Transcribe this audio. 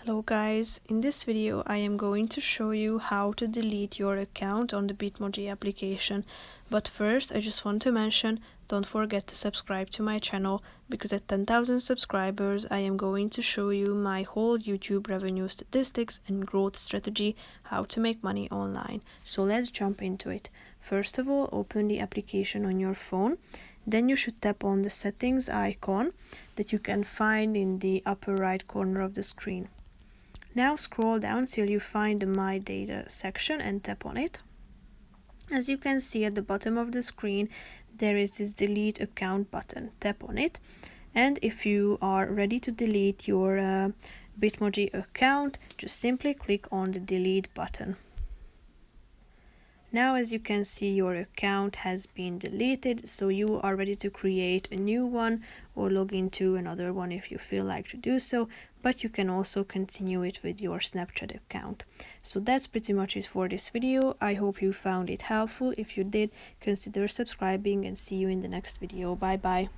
Hello guys, in this video I am going to show you how to delete your account on the Bitmoji application. But first I just want to mention, don't forget to subscribe to my channel, because at 10,000 subscribers I am going to show you my whole YouTube revenue statistics and growth strategy, how to make money online. So let's jump into it. First of all, open the application on your phone. Then you should tap on the settings icon that you can find in the upper right corner of the screen. Now scroll down till you find the My Data section and tap on it. As you can see at the bottom of the screen, there is this Delete Account button. Tap on it, and if you are ready to delete your Bitmoji account, just simply click on the Delete button. Now, as you can see, your account has been deleted, so you are ready to create a new one or log into another one if you feel like to do so, but you can also continue it with your Snapchat account. So that's pretty much it for this video. I hope you found it helpful. If you did, consider subscribing and see you in the next video. Bye bye.